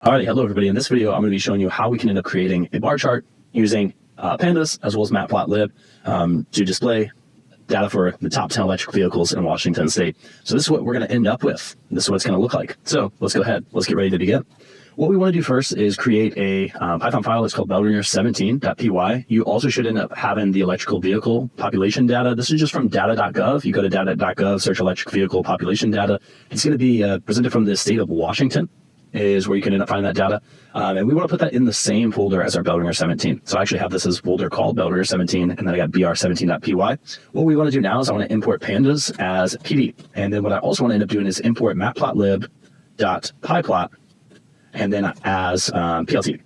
Alrighty, hello everybody. In this video, I'm going to be showing you how we can end up creating a bar chart using Pandas as well as Matplotlib to display data for the top 10 electric vehicles in Washington State. So this is what we're going to end up with. This is what it's going to look like. So let's go ahead. Let's get ready to begin. What we want to do first is create a Python file that's called bellringer17.py. You also should end up having the electrical vehicle population data. This is just from data.gov. You go to data.gov, search electric vehicle population data. It's going to be presented from the state of Washington. Is where you can end up finding that data. And we want to put that in the same folder as our Bellringer17. So I actually have this as a folder called Bellringer17, and then I got br17.py. What we want to do now is I want to import pandas as PD. And then what I also want to end up doing is import matplotlib.pyplot and then as PLT.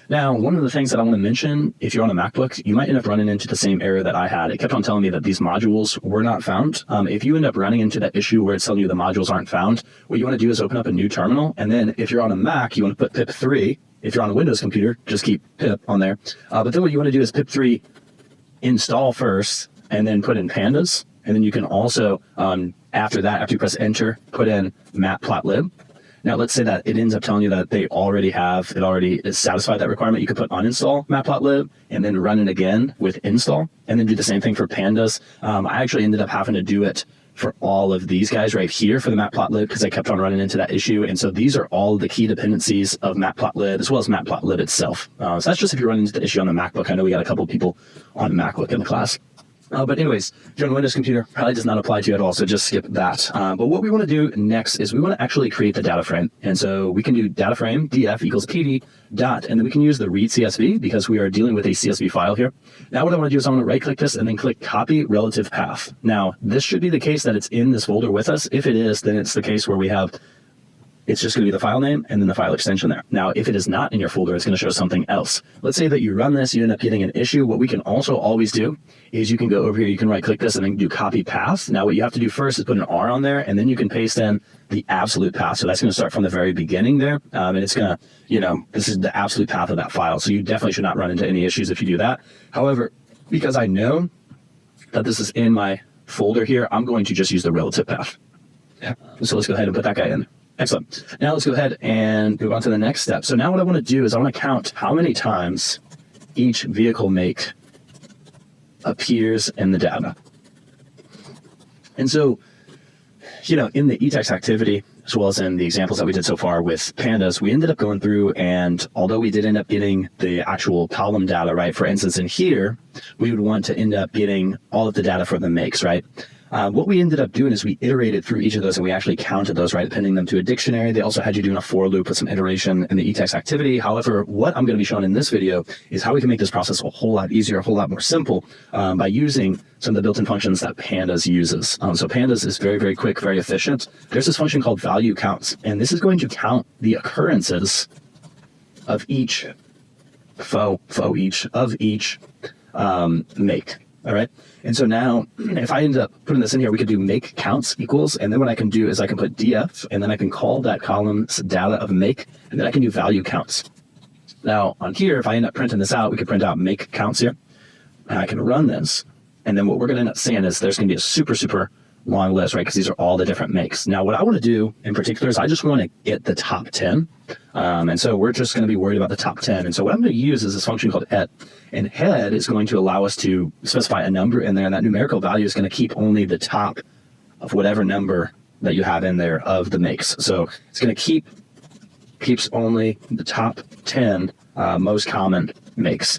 Now, one of the things that I want to mention, if you're on a MacBook, you might end up running into the same error that I had. It kept on telling me that these modules were not found. If you end up running into that issue where it's telling you the modules aren't found, what you want to do is open up a new terminal. And then if you're on a Mac, you want to put pip3. If you're on a Windows computer, just keep pip on there. But then what you want to do is pip3 install first and then put in pandas. And then you can also, after that, after you press enter, put in matplotlib. Now, let's say that it ends up telling you that it already is satisfied that requirement. You could put uninstall matplotlib and then run it again with install and then do the same thing for pandas. I actually ended up having to do it for all of these guys right here for the matplotlib because I kept on running into that issue. And so these are all the key dependencies of matplotlib as well as matplotlib itself. So that's just if you run into the issue on the MacBook. I know we got a couple of people on a MacBook in the class. But anyways, if you're on a Windows computer, probably does not apply to you at all, so just skip that. But what we want to do next is we want to actually create the data frame. And so we can do data frame df equals pd dot, and then we can use the read CSV because we are dealing with a CSV file here. Now what I want to do is I want to right click this and then click copy relative path. Now this should be the case that it's in this folder with us. If it is, then it's the case where we have it's just going to be the file name and then the file extension there. Now, if it is not in your folder, it's going to show something else. Let's say that you run this, you end up getting an issue. What we can also always do is you can go over here, you can right click this and then do copy path. Now, what you have to do first is put an R on there and then you can paste in the absolute path. So that's going to start from the very beginning there. And it's going to, this is the absolute path of that file. So you definitely should not run into any issues if you do that. However, because I know that this is in my folder here, I'm going to just use the relative path. So let's go ahead and put that guy in. Excellent. Now let's go ahead and move on to the next step. So now what I want to do is I want to count how many times each vehicle make appears in the data. And so, in the eText activity, as well as in the examples that we did so far with pandas, we ended up going through, and although we did end up getting the actual column data, right? For instance, in here, we would want to end up getting all of the data for the makes, right? What we ended up doing is we iterated through each of those and we actually counted those, right, appending them to a dictionary. They also had you doing a for loop with some iteration in the eText activity. However, what I'm going to be showing in this video is how we can make this process a whole lot easier, a whole lot more simple by using some of the built-in functions that Pandas uses. So Pandas is very, very quick, very efficient. There's this function called value counts, and this is going to count the occurrences of each make. All right. And so now if I end up putting this in here, we could do make counts equals. And then what I can do is I can put df and then I can call that column's data of make, and then I can do value counts. Now on here, if I end up printing this out, we could print out make counts here and I can run this. And then what we're going to end up seeing is there's going to be a super, super long list, right? Because these are all the different makes. Now, what I want to do in particular is I just want to get the top 10. And so we're just going to be worried about the top 10. And so what I'm going to use is this function called head. And head is going to allow us to specify a number in there. And that numerical value is going to keep only the top of whatever number that you have in there of the makes. So it's going to keeps only the top 10 most common makes.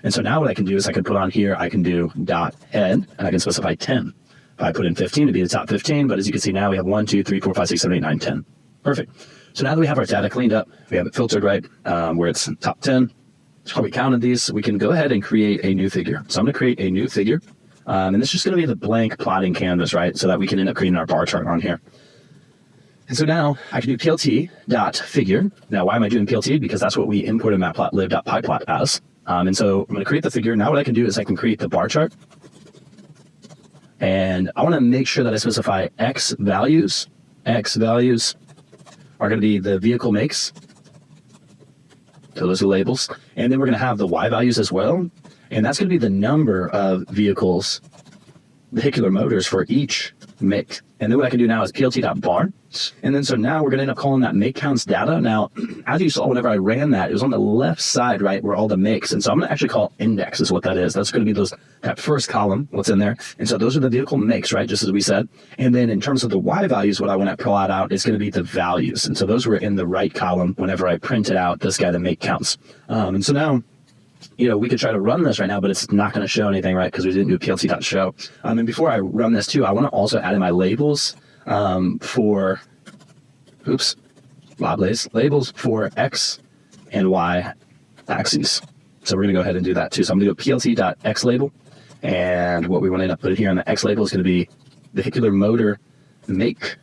And so now what I can do is I can put on here, I can do dot head, and I can specify 10. I put in 15 to be the top 15, but as you can see now we have 1, 2, 3, 4, 5, 6, 7, 8, 9, 10. Perfect. So now that we have our data cleaned up, we have it filtered right, where it's top 10, that's how we counted these, we can go ahead and create a new figure. So I'm going to create a new figure, and this is just going to be the blank plotting canvas, right, so that we can end up creating our bar chart on here. And so now I can do plt.figure. Now why am I doing plt? Because that's what we imported matplotlib.pyplot as. And so I'm going to create the figure. Now what I can do is I can create the bar chart. And I want to make sure that I specify X values. X values are going to be the vehicle makes. So those are labels. And then we're going to have the Y values as well. And that's going to be the number of vehicles, vehicular motors for each make. And then what I can do now is plt.bar. And then so now we're going to end up calling that make counts data. Now, as you saw, whenever I ran that, it was on the left side, right, where all the makes. And so I'm going to actually call index is what that is. That's going to be that first column, what's in there. And so those are the vehicle makes, right, just as we said. And then in terms of the Y values, what I want to plot out is going to be the values. And so those were in the right column whenever I printed out this guy, the make counts. And so now, we could try to run this right now, but it's not going to show anything, right, because we didn't do plt.show. And before I run this too, I want to also add in my labels for labels for X and Y axes. So we're going to go ahead and do that too. So I'm going to do a plt.x label. And what we want to end up putting here on the X label is going to be vehicular motor make.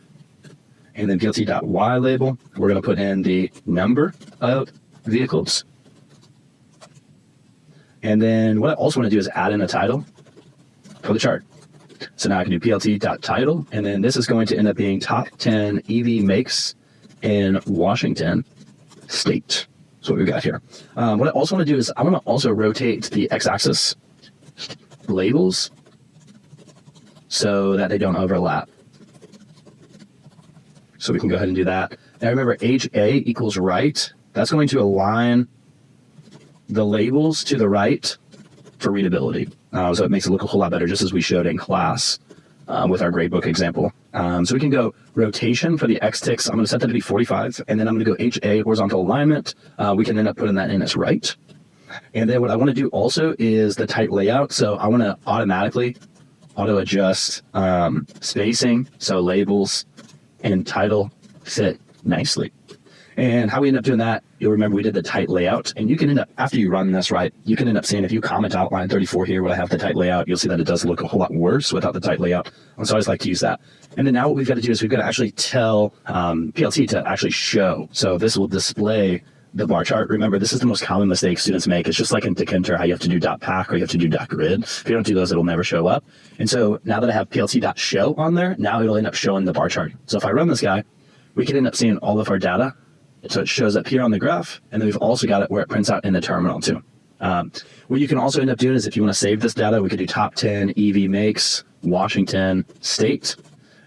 And then plt.y label, we're going to put in the number of vehicles. And then what I also want to do is add in a title for the chart. So now I can do plt.title, and then this is going to end up being top 10 EV makes in Washington State. That's what we've got here. What I also want to do is I want to also rotate the x-axis labels so that they don't overlap. So we can go ahead and do that. Now remember, HA equals right. That's going to align the labels to the right for readability. So it makes it look a whole lot better, just as we showed in class with our gradebook example. So we can go rotation for the X ticks. I'm going to set that to be 45, and then I'm going to go HA, horizontal alignment. We can end up putting that in as right. And then what I want to do also is the type layout. So I want to automatically auto-adjust spacing, so labels and title fit nicely. And how we end up doing that, you'll remember we did the tight layout, and you can end up, after you run this, right, you can end up seeing if you comment out line 34 here where I have the tight layout, you'll see that it does look a whole lot worse without the tight layout. And so I always like to use that. And then now what we've got to do is we've got to actually tell PLT to actually show. So this will display the bar chart. Remember, this is the most common mistake students make. It's just like in Decanter, how you have to do .pack or you have to do .grid. If you don't do those, it'll never show up. And so now that I have plt.show on there, now it'll end up showing the bar chart. So if I run this guy, we can end up seeing all of our data. So it shows up here on the graph, and then we've also got it where it prints out in the terminal too. What you can also end up doing is if you want to save this data, we could do top 10 EV makes, Washington State,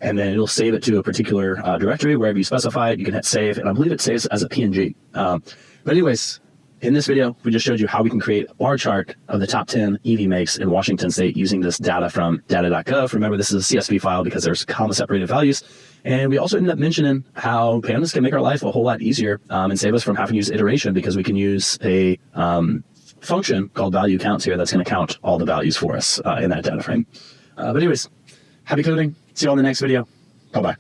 and then it'll save it to a particular directory. Wherever you specify it, you can hit save, and I believe it saves as a PNG. But anyways, in this video, we just showed you how we can create a bar chart of the top 10 EV makes in Washington State using this data from data.gov. Remember, this is a CSV file because there's comma-separated values. And we also ended up mentioning how Pandas can make our life a whole lot easier and save us from having to use iteration because we can use a function called value counts here that's going to count all the values for us in that data frame. But anyways, happy coding. See you all in the next video. Bye-bye.